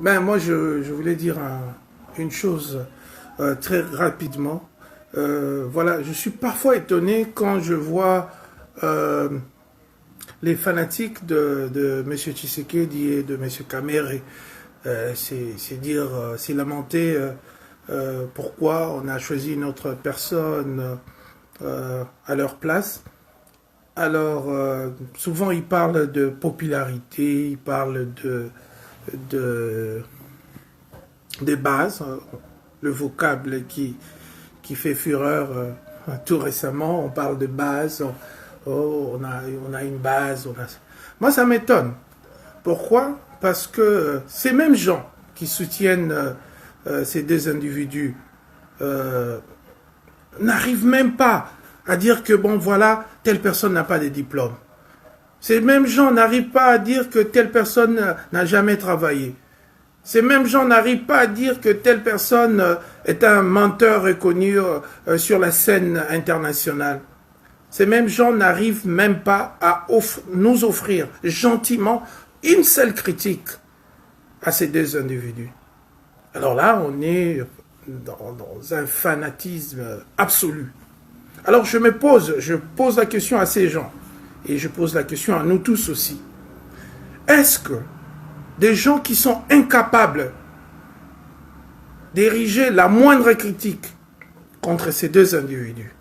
Ben, moi, je voulais dire une chose très rapidement. Voilà, je suis parfois étonné quand je vois les fanatiques de M. Tshisekedi et de M. Kamere. C'est dire, c'est lamenter pourquoi on a choisi une autre personne à leur place. Alors, souvent, ils parlent de popularité, ils parlent de, des bases, le vocable qui fait fureur tout récemment. On parle de base, on a une base. Moi, ça m'étonne. Pourquoi? Parce que ces mêmes gens qui soutiennent ces deux individus n'arrivent même pas à dire que, bon, voilà, telle personne n'a pas de diplôme. Ces mêmes gens n'arrivent pas à dire que telle personne n'a jamais travaillé. Ces mêmes gens n'arrivent pas à dire que telle personne est un menteur reconnu sur la scène internationale. Ces mêmes gens n'arrivent même pas à nous offrir gentiment une seule critique à ces deux individus. Alors là, on est dans un fanatisme absolu. Alors je pose la question à ces gens, et je pose la question à nous tous aussi. Est-ce que des gens qui sont incapables d'ériger la moindre critique contre ces deux individus,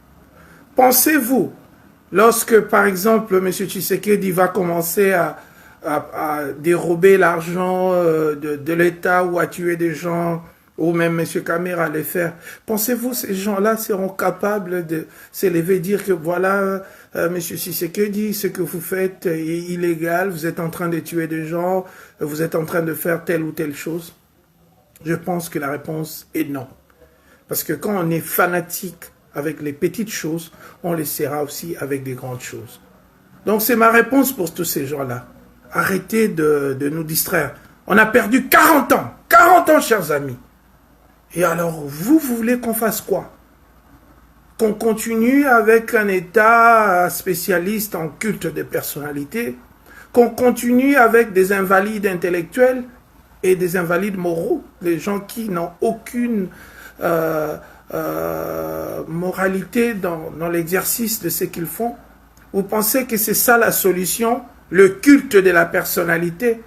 pensez-vous, lorsque par exemple M. Tshisekedi va commencer à dérober l'argent de l'État ou à tuer des gens, ou même M. Kamere à les faire, pensez-vous ces gens-là seront capables de s'élever et dire que voilà, M. Tshisekedi, ce que vous faites est illégal, vous êtes en train de tuer des gens, vous êtes en train de faire telle ou telle chose? Je pense que la réponse est non. Parce que quand on est fanatique avec les petites choses, on les sera aussi avec des grandes choses. Donc c'est ma réponse pour tous ces gens-là. Arrêtez de nous distraire. On a perdu 40 ans. 40 ans, chers amis. Et alors, vous voulez qu'on fasse quoi? Qu'on continue avec un État spécialiste en culte des personnalités? Qu'on continue avec des invalides intellectuels et des invalides moraux? Les gens qui n'ont aucune moralité dans l'exercice de ce qu'ils font? Vous pensez que c'est ça la solution? Le culte de la personnalité?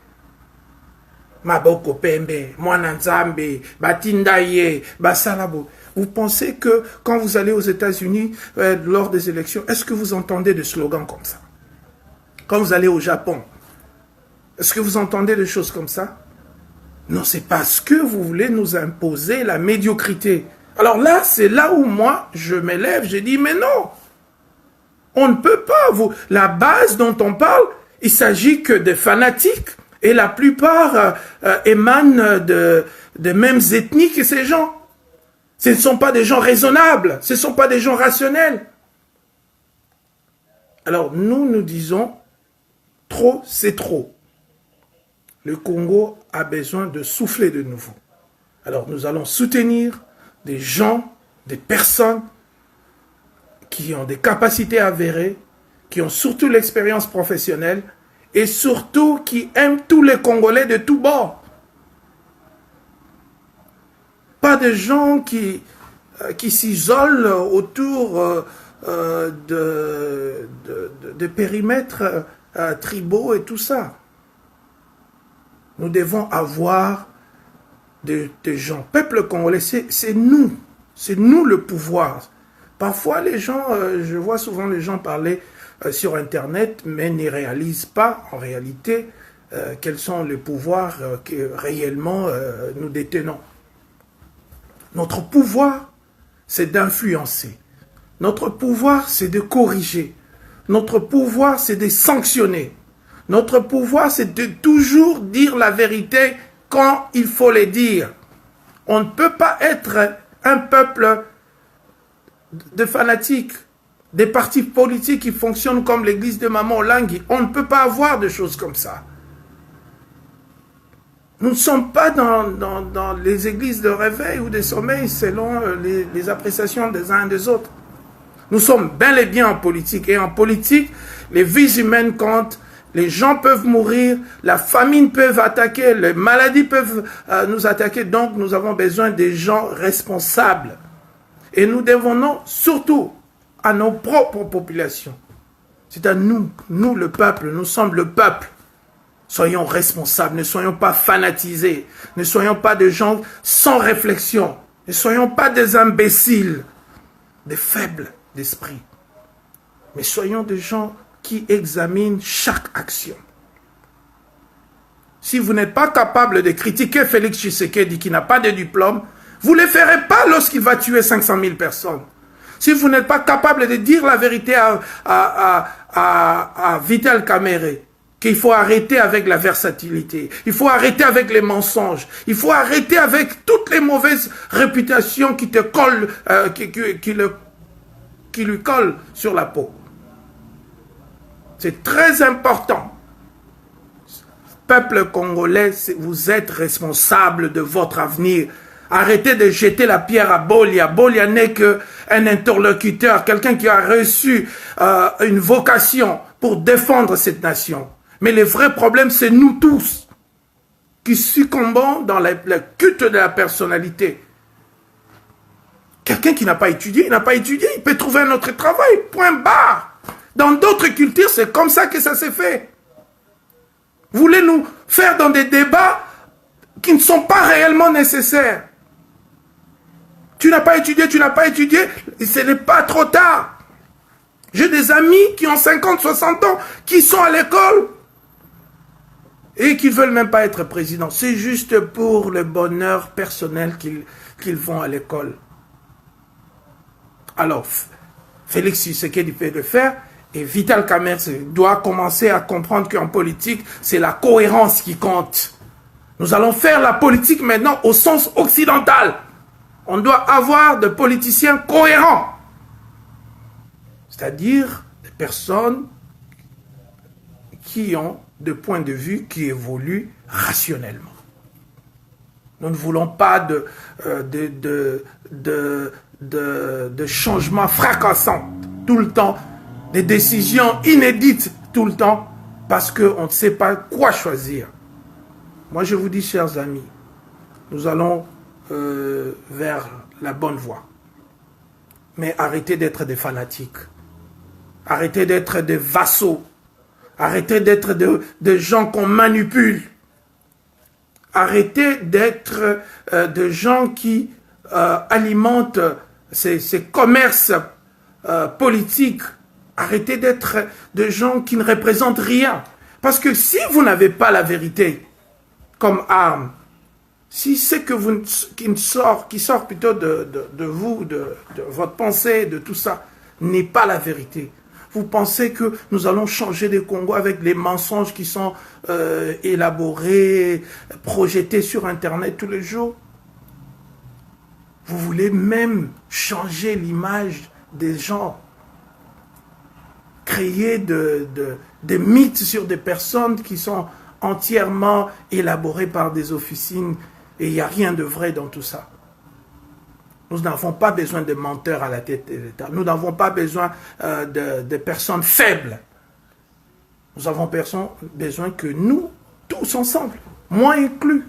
Maboko Pembe, Mwananzambe, Batindaye, Basalabo. Vous pensez que quand vous allez aux États-Unis lors des élections, est-ce que vous entendez des slogans comme ça? Quand vous allez au Japon, est-ce que vous entendez des choses comme ça? Non, c'est parce que vous voulez nous imposer la médiocrité. Alors là, c'est là où moi, je m'élève, je dis, mais non, on ne peut pas. La base dont on parle, il s'agit que des fanatiques. Et la plupart émanent de mêmes ethnies que ces gens. Ce ne sont pas des gens raisonnables, ce ne sont pas des gens rationnels. Alors nous disons, trop c'est trop. Le Congo a besoin de souffler de nouveau. Alors nous allons soutenir des gens, des personnes qui ont des capacités avérées, qui ont surtout l'expérience professionnelle, et surtout qui aiment tous les Congolais de tous bords. Pas de gens qui s'isolent autour de périmètres tribaux et tout ça. Nous devons avoir des gens. Peuple congolais, c'est nous le pouvoir. Parfois les gens, je vois souvent les gens parler sur Internet, mais ne réalisent pas en réalité quels sont les pouvoirs que réellement nous détenons. Notre pouvoir, c'est d'influencer. Notre pouvoir, c'est de corriger. Notre pouvoir, c'est de sanctionner. Notre pouvoir, c'est de toujours dire la vérité quand il faut le dire. On ne peut pas être un peuple de fanatiques, des partis politiques qui fonctionnent comme l'église de Maman Olangi. On ne peut pas avoir de choses comme ça. Nous ne sommes pas dans les églises de réveil ou de sommeil selon les appréciations des uns et des autres. Nous sommes bel et bien en politique. Et en politique, les vies humaines comptent Les gens peuvent mourir, la famine peut attaquer, les maladies peuvent nous attaquer. Donc, nous avons besoin des gens responsables. Et nous devons surtout à nos propres populations. C'est à nous, le peuple, nous sommes le peuple. Soyons responsables, ne soyons pas fanatisés, ne soyons pas des gens sans réflexion, ne soyons pas des imbéciles, des faibles d'esprit. Mais soyons des gens qui examinent chaque action. Si vous n'êtes pas capable de critiquer Félix Tshisekedi qui n'a pas de diplôme, vous ne le ferez pas lorsqu'il va tuer 500 000 personnes. Si vous n'êtes pas capable de dire la vérité à Vital Kamerhe, qu'il faut arrêter avec la versatilité, il faut arrêter avec les mensonges, il faut arrêter avec toutes les mauvaises réputations qui te collent, qui lui collent sur la peau. C'est très important. Peuple congolais, vous êtes responsable de votre avenir. Arrêtez de jeter la pierre à Bolia. Bolia n'est qu'un interlocuteur, quelqu'un qui a reçu une vocation pour défendre cette nation. Mais le vrai problème, c'est nous tous qui succombons dans le culte de la personnalité. Quelqu'un qui n'a pas étudié, il peut trouver un autre travail, point barre. Dans d'autres cultures, c'est comme ça que ça s'est fait. Vous voulez nous faire dans des débats qui ne sont pas réellement nécessaires. Tu n'as pas étudié, et ce n'est pas trop tard. J'ai des amis qui ont 50, 60 ans, qui sont à l'école et qui ne veulent même pas être président. C'est juste pour le bonheur personnel qu'ils vont à l'école. Alors, Félix Tshisekedi peut le faire. Et Vital Kamerhe doit commencer à comprendre qu'en politique, c'est la cohérence qui compte. Nous allons faire la politique maintenant au sens occidental. On doit avoir des politiciens cohérents. C'est-à-dire des personnes qui ont des points de vue qui évoluent rationnellement. Nous ne voulons pas de changements fracassants tout le temps, des décisions inédites tout le temps, parce qu'on ne sait pas quoi choisir. Moi, je vous dis, chers amis, nous allons vers la bonne voie. Mais arrêtez d'être des fanatiques. Arrêtez d'être des vassaux. Arrêtez d'être des gens qu'on manipule. Arrêtez d'être des gens qui alimentent ces commerces politiques. Arrêtez d'être des gens qui ne représentent rien. Parce que si vous n'avez pas la vérité comme arme, si c'est que vous qui sort plutôt de vous, de votre pensée, de tout ça, n'est pas la vérité. Vous pensez que nous allons changer le Congo avec les mensonges qui sont élaborés, projetés sur Internet tous les jours? Vous voulez même changer l'image des gens, créer des mythes sur des personnes qui sont entièrement élaborées par des officines, et il n'y a rien de vrai dans tout ça. Nous n'avons pas besoin de menteurs à la tête de l'État. Nous n'avons pas besoin de personnes faibles. Nous avons besoin que nous, tous ensemble, moi inclus,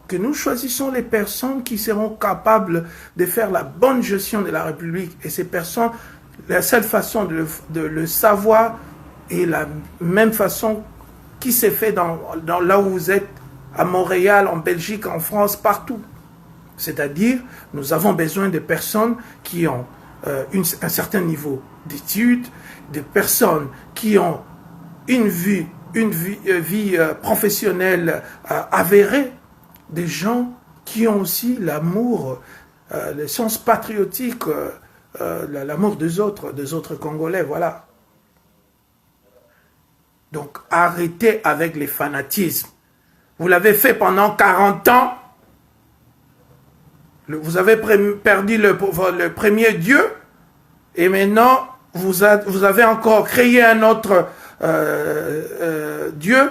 que nous choisissons les personnes qui seront capables de faire la bonne gestion de la République. Et ces personnes, la seule façon de le savoir est la même façon qui s'est fait dans là où vous êtes, à Montréal, en Belgique, en France, partout. C'est-à-dire, nous avons besoin de personnes qui ont un certain niveau d'études, des personnes qui ont une vie professionnelle avérée, des gens qui ont aussi l'amour, le sens patriotique, l'amour des autres Congolais, voilà. Donc, arrêtez avec les fanatismes. Vous l'avez fait pendant 40 ans. Vous avez perdu le premier Dieu. Et maintenant, vous avez encore créé un autre Dieu.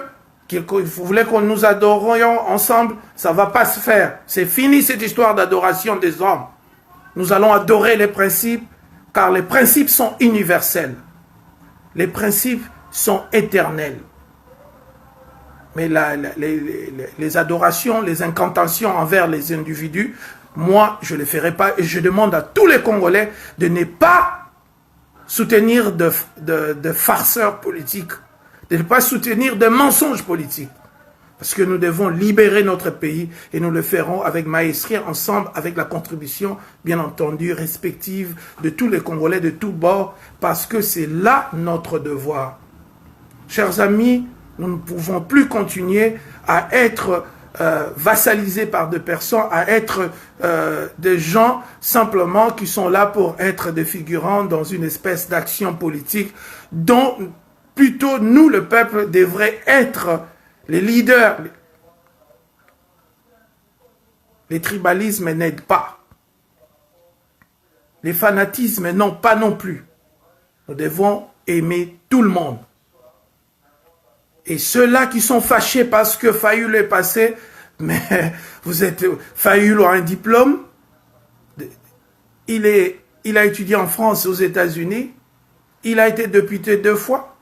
Vous voulez que nous adorions ensemble. Ça ne va pas se faire. C'est fini cette histoire d'adoration des hommes. Nous allons adorer les principes, car les principes sont universels. Les principes sont éternels. Mais les adorations, les incantations envers les individus, moi, je ne les ferai pas. Et je demande à tous les Congolais de ne pas soutenir de farceurs politiques, de ne pas soutenir de mensonges politiques. Parce que nous devons libérer notre pays et nous le ferons avec maestria, ensemble, avec la contribution, bien entendu, respective de tous les Congolais de tous bords, parce que c'est là notre devoir. Chers amis, nous ne pouvons plus continuer à être vassalisés par des personnes, à être des gens simplement qui sont là pour être des figurants dans une espèce d'action politique dont plutôt nous, le peuple, devrait être les leaders. Les tribalismes n'aident pas. Les fanatismes non pas non plus. Nous devons aimer tout le monde. Et ceux-là qui sont fâchés parce que Fayoulou est passé, mais vous êtes... Fayoulou a un diplôme. Il a étudié en France et aux États-Unis. Il a été député 2 fois.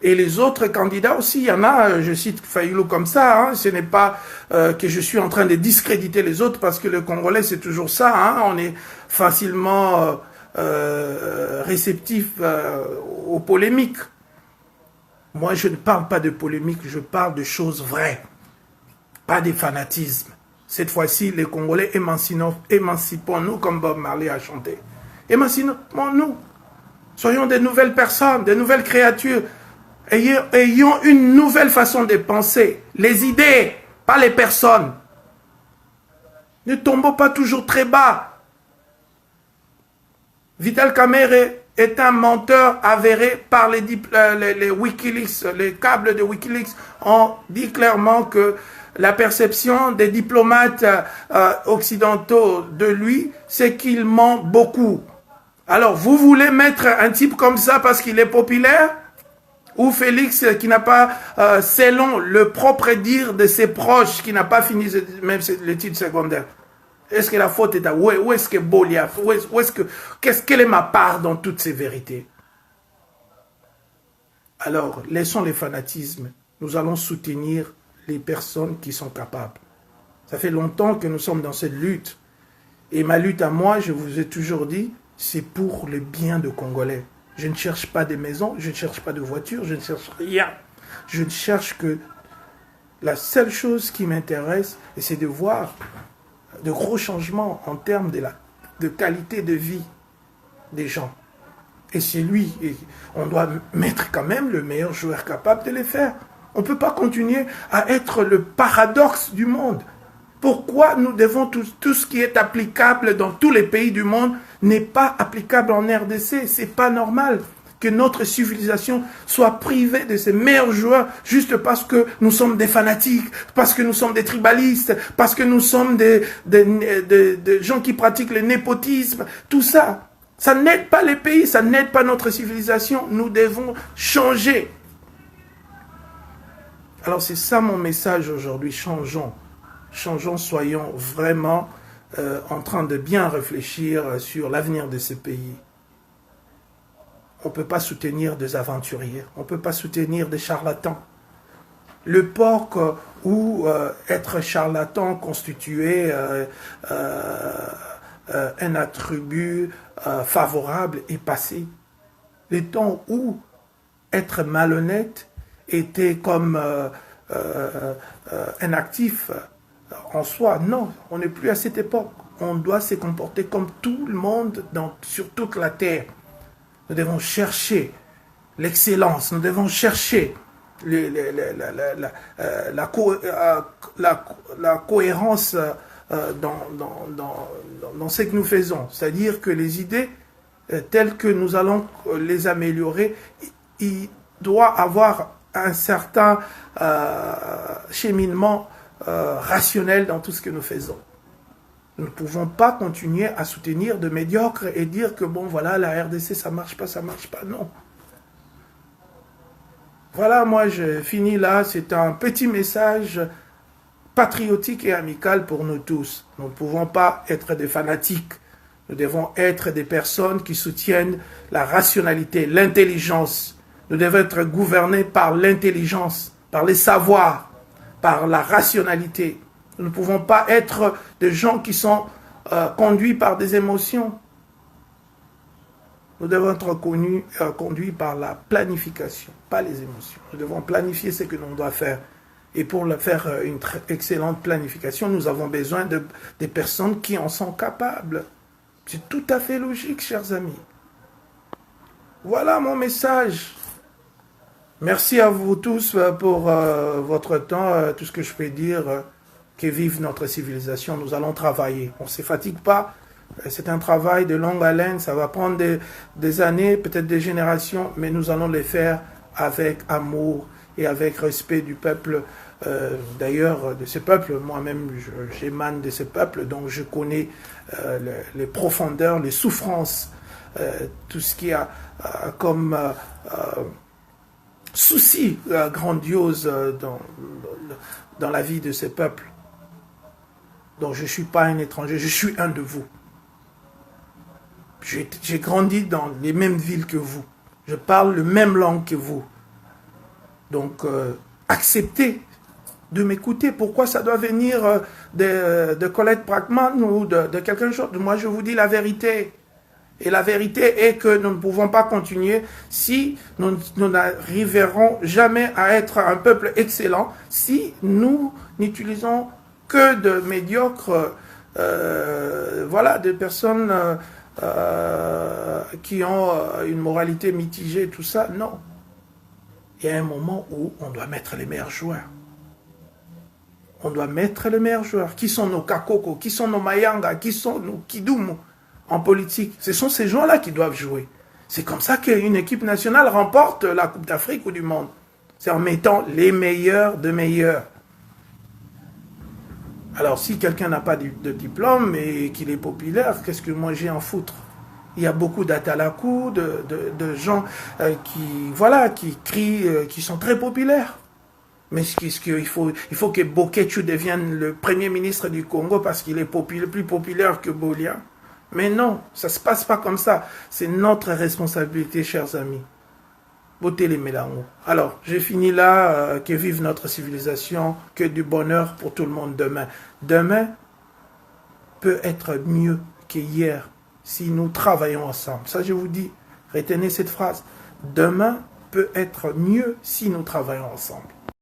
Et les autres candidats aussi, il y en a, je cite Fayoulou comme ça, hein, ce n'est pas que je suis en train de discréditer les autres, parce que le Congolais, c'est toujours ça, hein, on est facilement réceptif aux polémiques. Moi, je ne parle pas de polémique, je parle de choses vraies, pas des fanatismes. Cette fois-ci, les Congolais, émancipons-nous comme Bob Marley a chanté. Émancipons-nous. Soyons des nouvelles personnes, des nouvelles créatures. Ayons une nouvelle façon de penser. Les idées, pas les personnes. Ne tombons pas toujours très bas. Vital Kamerhe est un menteur avéré par les Wikileaks. Les câbles de Wikileaks ont dit clairement que la perception des diplomates occidentaux de lui, c'est qu'il ment beaucoup. Alors, vous voulez mettre un type comme ça parce qu'il est populaire? Ou Félix qui n'a pas, selon le propre dire de ses proches, qui n'a pas fini même l'étude secondaire. Est-ce que la faute est à où est-ce que Bolia, quelle est ma part dans toutes ces vérités? Alors, laissons les fanatismes. Nous allons soutenir les personnes qui sont capables. Ça fait longtemps que nous sommes dans cette lutte. Et ma lutte à moi, je vous ai toujours dit, c'est pour le bien de Congolais. Je ne cherche pas des maisons, je ne cherche pas de voitures, je ne cherche rien. Je ne cherche que la seule chose qui m'intéresse, c'est de voir de gros changements en termes de qualité de vie des gens. Et c'est lui, on doit mettre quand même le meilleur joueur capable de les faire. On ne peut pas continuer à être le paradoxe du monde. Pourquoi nous devons tout ce qui est applicable dans tous les pays du monde n'est pas applicable en RDC? C'est pas normal que notre civilisation soit privée de ses meilleurs joueurs juste parce que nous sommes des fanatiques, parce que nous sommes des tribalistes, parce que nous sommes des gens qui pratiquent le népotisme. Tout ça, ça n'aide pas les pays, ça n'aide pas notre civilisation. Nous devons changer. Alors c'est ça mon message aujourd'hui, changeons. Changeons, soyons vraiment en train de bien réfléchir sur l'avenir de ce pays. On ne peut pas soutenir des aventuriers, on ne peut pas soutenir des charlatans. Le POC ou être charlatan constituait un attribut favorable est passé. Les temps où être malhonnête était comme un actif en soi, non, on n'est plus à cette époque. On doit se comporter comme tout le monde sur toute la terre. Nous devons chercher l'excellence, nous devons chercher la cohérence dans ce que nous faisons. C'est-à-dire que les idées telles que nous allons les améliorer, il doit avoir un certain cheminement rationnel dans tout ce que nous faisons. Nous ne pouvons pas continuer à soutenir de médiocres et dire que bon voilà, la RDC ça marche pas, non. Voilà, moi je finis là, c'est un petit message patriotique et amical pour nous tous. Nous ne pouvons pas être des fanatiques, nous devons être des personnes qui soutiennent la rationalité, l'intelligence. Nous devons être gouvernés par l'intelligence, par les savoirs, par la rationalité. Nous ne pouvons pas être des gens qui sont conduits par des émotions. Nous devons être conduits par la planification, pas les émotions. Nous devons planifier ce que l'on doit faire. Et pour faire une excellente planification, nous avons besoin des personnes qui en sont capables. C'est tout à fait logique, chers amis. Voilà mon message. Merci à vous tous pour votre temps. Tout ce que je peux dire, que vive notre civilisation. Nous allons travailler. On ne se fatigue pas. C'est un travail de longue haleine. Ça va prendre des années, peut-être des générations, mais nous allons les faire avec amour et avec respect du peuple. D'ailleurs, de ce peuple, moi-même, j'émane de ce peuple, donc je connais les profondeurs, les souffrances, tout ce qu'il y a comme souci grandiose dans la vie de ce peuple. Donc je ne suis pas un étranger, je suis un de vous. J'ai grandi dans les mêmes villes que vous. Je parle la même langue que vous. Donc acceptez de m'écouter. Pourquoi ça doit venir de Colette Brackman ou de quelqu'un d'autre? Moi je vous dis la vérité. Et la vérité est que nous ne pouvons pas continuer si nous n'arriverons jamais à être un peuple excellent, si nous n'utilisons que de médiocres, voilà, des personnes qui ont une moralité mitigée, tout ça. Non. Il y a un moment où on doit mettre les meilleurs joueurs. On doit mettre les meilleurs joueurs. Qui sont nos Kakoko? Qui sont nos Mayanga? Qui sont nos Kidumu? En politique, ce sont ces gens-là qui doivent jouer. C'est comme ça qu'une équipe nationale remporte la Coupe d'Afrique ou du monde. C'est en mettant les meilleurs de meilleurs. Alors, si quelqu'un n'a pas de diplôme et qu'il est populaire, qu'est-ce que moi j'ai à en foutre? Il y a beaucoup d'atalakou, de gens qui crient, qui sont très populaires. Mais il faut que Bokechu devienne le premier ministre du Congo parce qu'il est plus populaire que Bolia. Mais non, ça ne se passe pas comme ça. C'est notre responsabilité, chers amis. Beauté les mélanges. Alors, j'ai fini là. Que vive notre civilisation. Que du bonheur pour tout le monde demain. Demain peut être mieux qu'hier si nous travaillons ensemble. Ça, je vous dis, retenez cette phrase. Demain peut être mieux si nous travaillons ensemble.